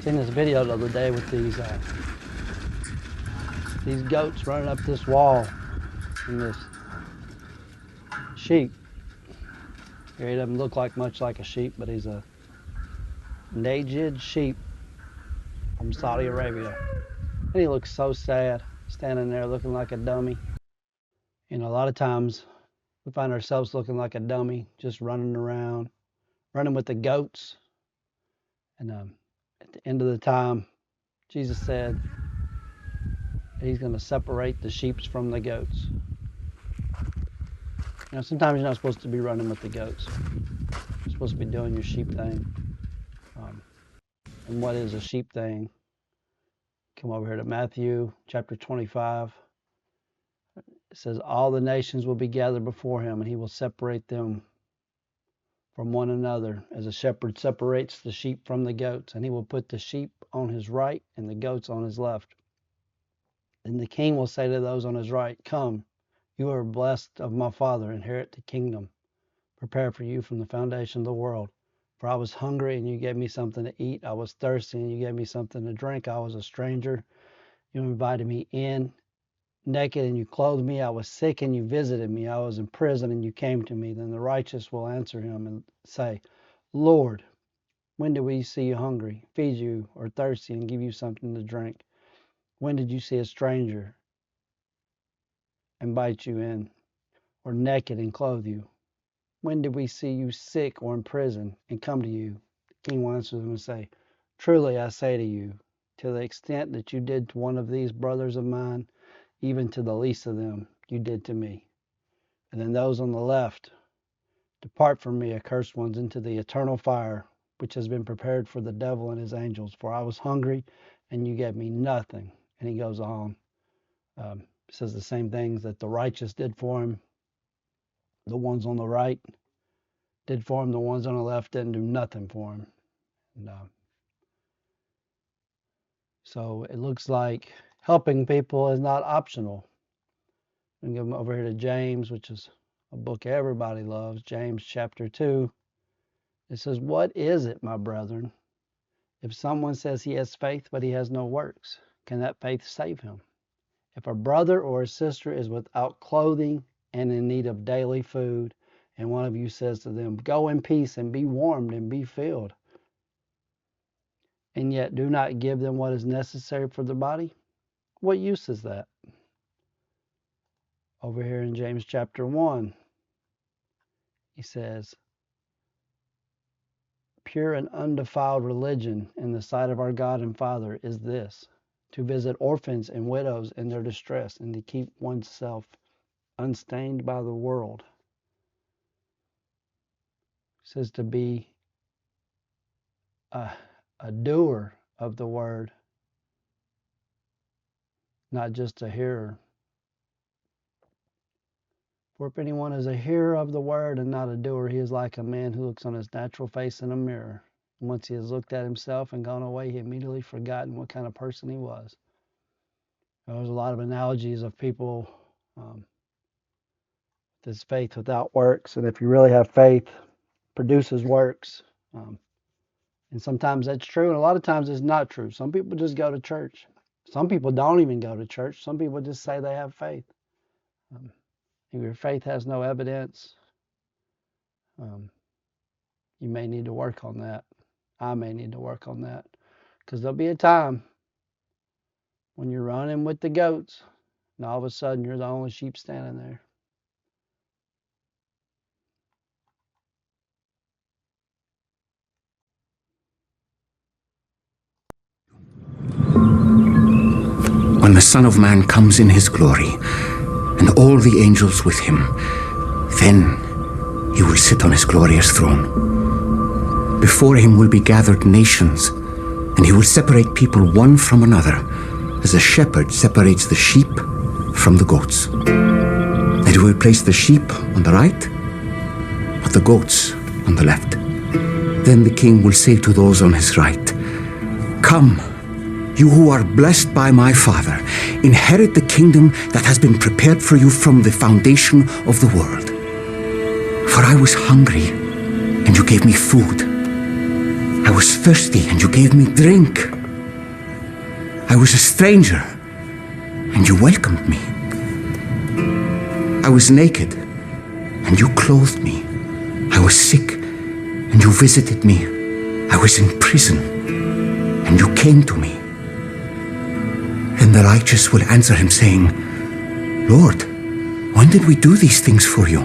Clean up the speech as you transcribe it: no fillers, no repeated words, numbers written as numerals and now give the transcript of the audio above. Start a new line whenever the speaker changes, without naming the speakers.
Seen this video the other day with these goats running up this wall and this sheep. Here, he doesn't look like much like a sheep, but he's a Najid sheep from Saudi Arabia. And he looks so sad, standing there looking like a dummy. You know, a lot of times we find ourselves looking like a dummy, just running around, running with the goats. And at the end of the time, Jesus said he's going to separate the sheep from the goats. You know, sometimes you're not supposed to be running with the goats. You're supposed to be doing your sheep thing. And what is a sheep thing? Come over here to Matthew chapter 25. It says, all the nations will be gathered before him, and he will separate them from one another, as a shepherd separates the sheep from the goats, and he will put the sheep on his right and the goats on his left. And the king will say to those on his right, come, you are blessed of my Father, inherit the kingdom prepared for you from the foundation of the world. For I was hungry, and you gave me something to eat. I was thirsty, and you gave me something to drink. I was a stranger, you invited me in. Naked, and you clothed me. I was sick, and you visited me. I was in prison, and you came to me. Then the righteous will answer him and say, Lord, when did we see you hungry, feed you, or thirsty, and give you something to drink? When did you see a stranger, invite you in, or naked and clothe you? When did we see you sick or in prison and come to you? The king will answer them and say, truly I say to you, to the extent that you did to one of these brothers of mine, even to the least of them, you did to me. And then those on the left, depart from me, accursed ones, into the eternal fire, which has been prepared for the devil and his angels. For I was hungry, and you gave me nothing. And he goes on, says the same things that the righteous did for him. The ones on the right did for him. The ones on the left didn't do nothing for him. And, so it looks like helping people is not optional. And go over here to James, which is a book everybody loves. James chapter 2. It says, what is it, my brethren, if someone says he has faith but he has no works? Can that faith save him? If a brother or a sister is without clothing and in need of daily food, and one of you says to them, go in peace and be warmed and be filled, and yet do not give them what is necessary for the body, what use is that? Over here in James chapter 1, he says, pure and undefiled religion in the sight of our God and Father is this, to visit orphans and widows in their distress, and to keep oneself unstained by the world. It says to be a doer of the word, not just a hearer. For if anyone is a hearer of the word and not a doer, he is like a man who looks on his natural face in a mirror. And once he has looked at himself and gone away, he immediately forgotten what kind of person he was. There's a lot of analogies of people this faith without works, and if you really have faith, produces works. And sometimes that's true, and a lot of times it's not true. Some people just go to church. Some people don't even go to church. Some people just say they have faith. If your faith has no evidence, you may need to work on that. I may need to work on that, because there'll be a time when you're running with the goats, and all of a sudden you're the only sheep standing there.
When the Son of Man comes in his glory, and all the angels with him, then he will sit on his glorious throne. Before him will be gathered nations, and he will separate people one from another, as a shepherd separates the sheep from the goats. And he will place the sheep on the right, but the goats on the left. Then the king will say to those on his right, come, you who are blessed by my Father, inherit the kingdom that has been prepared for you from the foundation of the world. For I was hungry, and you gave me food. I was thirsty, and you gave me drink. I was a stranger, and you welcomed me. I was naked, and you clothed me. I was sick, and you visited me. I was in prison, and you came to me. Then the righteous will answer him, saying, Lord, when did we do these things for you?